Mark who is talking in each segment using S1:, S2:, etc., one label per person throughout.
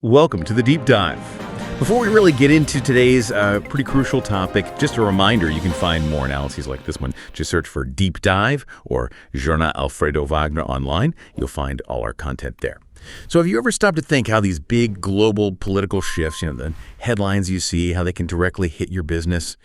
S1: Welcome to the Deep Dive. Before we really get into today's pretty crucial topic, just a reminder, you can find more analyses like this one. Just search for Deep Dive or Journal Alfredo Wagner online. You'll find all our content there. So have you ever stopped to think how these big global political shifts, the headlines you see, how they can directly hit your business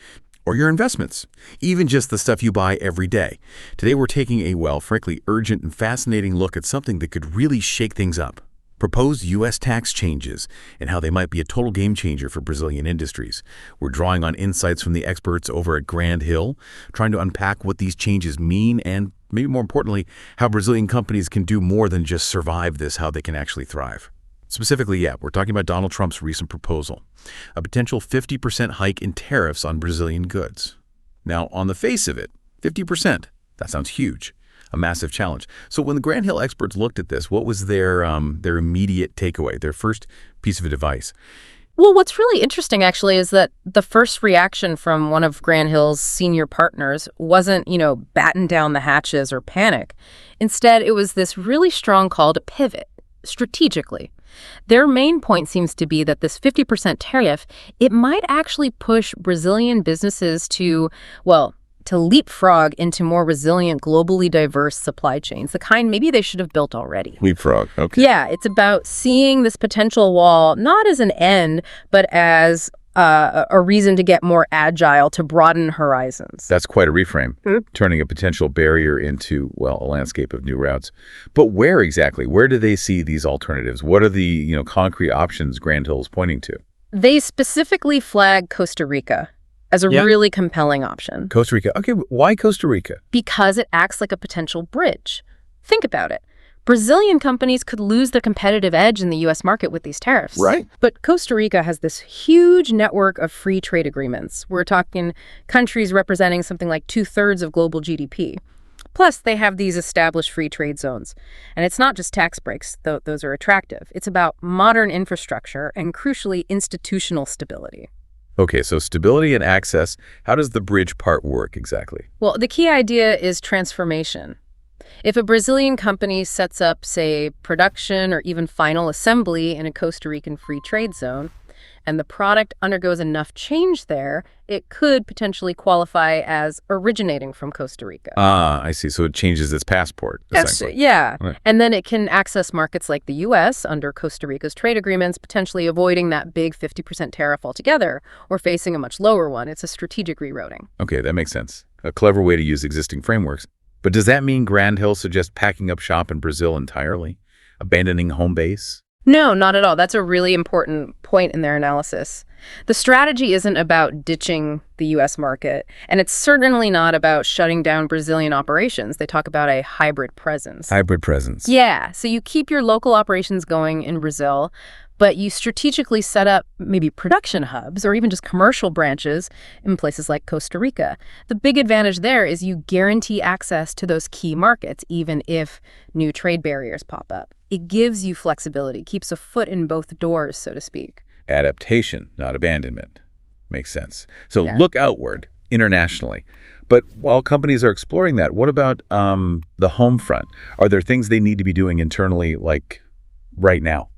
S1: or your investments, even just the stuff you buy every day? Today we're taking a, frankly, urgent and fascinating look at something that could really shake things up. Proposed U.S. tax changes and how they might be a total game changer for Brazilian industries. We're drawing on insights from the experts over at Grand Hill, trying to unpack what these changes mean and, maybe more importantly, how Brazilian companies can do more than just survive this, how they can actually thrive. Specifically, we're talking about Donald Trump's recent proposal, a potential 50% hike in tariffs on Brazilian goods. Now, on the face of it, 50%, that sounds huge. A massive challenge. So when the Grand Hill experts looked at this, what was their immediate takeaway, their first piece of advice?
S2: Well, what's really interesting, actually, is that the first reaction from one of Grand Hill's senior partners wasn't, batten down the hatches or panic. Instead, it was this really strong call to pivot strategically. Their main point seems to be that this 50% tariff, it might actually push Brazilian businesses to leapfrog into more resilient, globally diverse supply chains, the kind maybe they should have built already.
S1: Leapfrog, okay.
S2: Yeah, it's about seeing this potential wall not as an end, but as a reason to get more agile, to broaden horizons.
S1: That's quite a reframe, turning a potential barrier into, a landscape of new routes. But where exactly? Where do they see these alternatives? What are the, concrete options Grand Hill is pointing to?
S2: They specifically flag Costa Rica as a really compelling option.
S1: Costa Rica. Okay, why Costa Rica?
S2: Because it acts like a potential bridge. Think about it. Brazilian companies could lose their competitive edge in the U.S. market with these tariffs.
S1: Right.
S2: But Costa Rica has this huge network of free trade agreements. We're talking countries representing something like 2/3 of global GDP. Plus, they have these established free trade zones. And it's not just tax breaks, though those are attractive. It's about modern infrastructure and, crucially, institutional stability.
S1: Okay, so stability and access, how does the bridge part work exactly?
S2: Well, the key idea is transformation. If a Brazilian company sets up, say, production or even final assembly in a Costa Rican free trade zone, and the product undergoes enough change there, it could potentially qualify as originating from Costa Rica.
S1: Ah, I see. So it changes its passport, essentially.
S2: Yeah.
S1: Right.
S2: And then it can access markets like the U.S. under Costa Rica's trade agreements, potentially avoiding that big 50% tariff altogether or facing a much lower one. It's a strategic rerouting.
S1: Okay, that makes sense. A clever way to use existing frameworks. But does that mean Grand Hill suggests packing up shop in Brazil entirely? Abandoning home base?
S2: No, not at all. That's a really important point in their analysis. The strategy isn't about ditching the U.S. market, and it's certainly not about shutting down Brazilian operations. They talk about a hybrid presence.
S1: Hybrid presence.
S2: Yeah, so you keep your local operations going in Brazil, but you strategically set up maybe production hubs or even just commercial branches in places like Costa Rica. The big advantage there is you guarantee access to those key markets, even if new trade barriers pop up. It gives you flexibility, keeps a foot in both doors, so to speak.
S1: Adaptation, not abandonment. Makes sense. So Look outward, internationally. But while companies are exploring that, what about the home front? Are there things they need to be doing internally, like right now?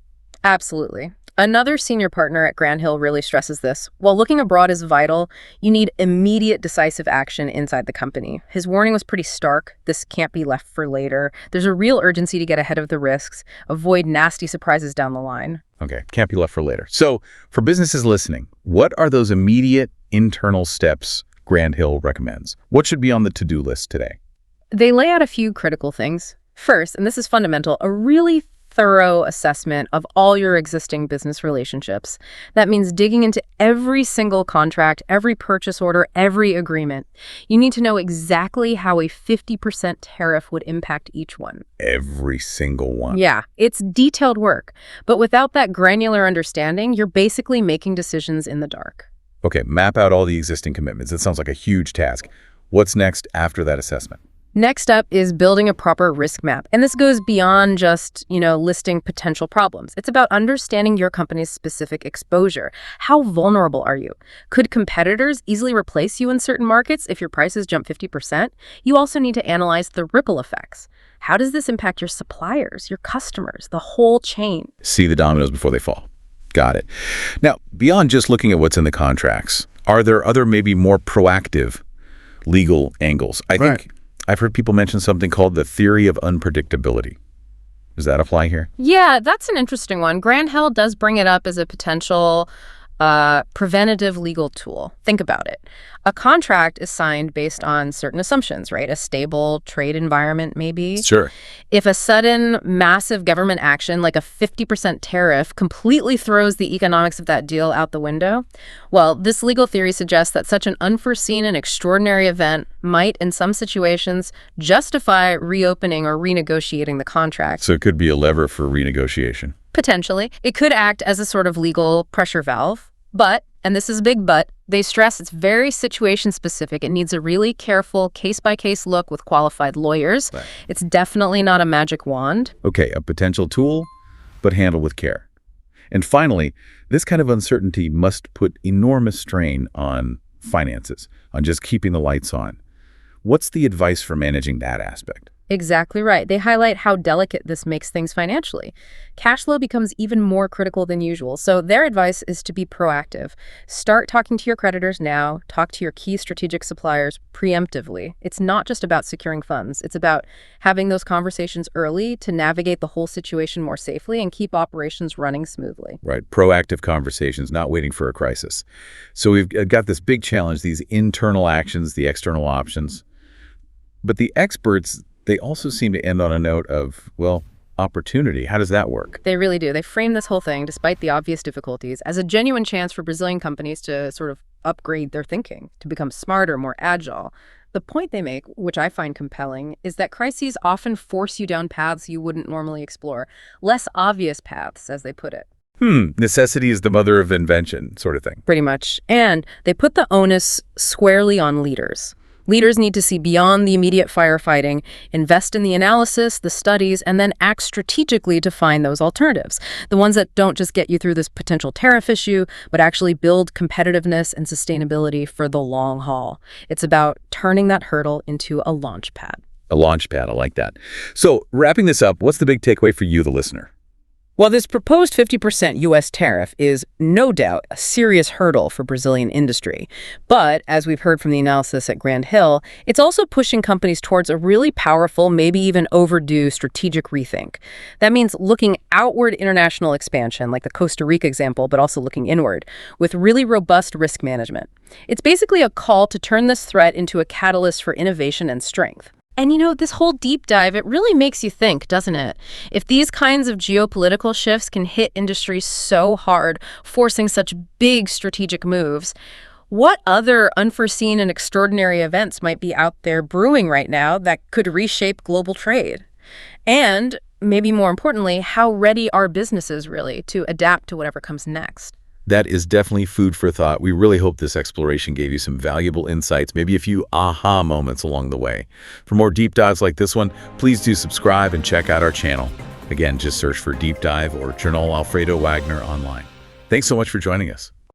S2: Absolutely. Another senior partner at Grand Hill really stresses this. While looking abroad is vital, you need immediate decisive action inside the company. His warning was pretty stark. This can't be left for later. There's a real urgency to get ahead of the risks, avoid nasty surprises down the line.
S1: Okay, can't be left for later. So for businesses listening, what are those immediate internal steps Grand Hill recommends? What should be on the to-do list today?
S2: They lay out a few critical things. First, and this is fundamental, a really thorough assessment of all your existing business relationships. That means digging into every single contract, every purchase order, every agreement. You need to know exactly how a 50% tariff would impact each one.
S1: Every single one.
S2: Yeah, it's detailed work. But without that granular understanding, you're basically making decisions in the dark.
S1: Okay, map out all the existing commitments. It sounds like a huge task. What's next after that assessment?
S2: Next up is building a proper risk map. And this goes beyond just, listing potential problems. It's about understanding your company's specific exposure. How vulnerable are you? Could competitors easily replace you in certain markets if your prices jump 50%? You also need to analyze the ripple effects. How does this impact your suppliers, your customers, the whole chain?
S1: See the dominoes before they fall. Got it. Now, beyond just looking at what's in the contracts, are there other maybe more proactive legal angles? I think I've heard people mention something called the theory of unpredictability. Does that apply here?
S2: Yeah, that's an interesting one. Grand Hill does bring it up as a potential preventative legal tool. Think about it. A contract is signed based on certain assumptions, right? A stable trade environment, maybe.
S1: Sure.
S2: If a sudden massive government action, like a 50% tariff, completely throws the economics of that deal out the window, well, this legal theory suggests that such an unforeseen and extraordinary event might, in some situations, justify reopening or renegotiating the contract.
S1: So it could be a lever for renegotiation.
S2: Potentially. It could act as a sort of legal pressure valve. But, and this is a big but, they stress it's very situation specific. It needs a really careful case-by-case look with qualified lawyers.
S1: Right.
S2: It's definitely not a magic wand.
S1: Okay, a potential tool, but handled with care. And finally, this kind of uncertainty must put enormous strain on finances, on just keeping the lights on. What's the advice for managing that aspect?
S2: Exactly right. They highlight how delicate this makes things financially. Cash flow becomes even more critical than usual, so their advice is to be proactive. Start talking to your creditors now. Talk to your key strategic suppliers preemptively. It's not just about securing funds. It's about having those conversations early to navigate the whole situation more safely and keep operations running smoothly.
S1: Right, proactive conversations, not waiting for a crisis. So we've got this big challenge, these internal actions, the external options. But the experts, they also seem to end on a note of, well, opportunity. How does that work?
S2: They really do. They frame this whole thing, despite the obvious difficulties, as a genuine chance for Brazilian companies to sort of upgrade their thinking, to become smarter, more agile. The point they make, which I find compelling, is that crises often force you down paths you wouldn't normally explore, less obvious paths, as they put it.
S1: Necessity is the mother of invention, sort of thing.
S2: Pretty much. And they put the onus squarely on leaders. Leaders need to see beyond the immediate firefighting, invest in the analysis, the studies, and then act strategically to find those alternatives. The ones that don't just get you through this potential tariff issue, but actually build competitiveness and sustainability for the long haul. It's about turning that hurdle into a launch pad.
S1: A launch pad, I like that. So wrapping this up, what's the big takeaway for you, the listener?
S2: Well, this proposed 50% U.S. tariff is no doubt a serious hurdle for Brazilian industry. But, as we've heard from the analysis at Grand Hill, it's also pushing companies towards a really powerful, maybe even overdue strategic rethink. That means looking outward international expansion, like the Costa Rica example, but also looking inward, with really robust risk management. It's basically a call to turn this threat into a catalyst for innovation and strength. And you know, this whole deep dive, it really makes you think, doesn't it? If these kinds of geopolitical shifts can hit industries so hard, forcing such big strategic moves, what other unforeseen and extraordinary events might be out there brewing right now that could reshape global trade? And, maybe more importantly, how ready are businesses really to adapt to whatever comes next?
S1: That is definitely food for thought. We really hope this exploration gave you some valuable insights, maybe a few aha moments along the way. For more deep dives like this one, please do subscribe and check out our channel. Again, just search for Deep Dive or Jornal Alfredo Wagner online. Thanks so much for joining us.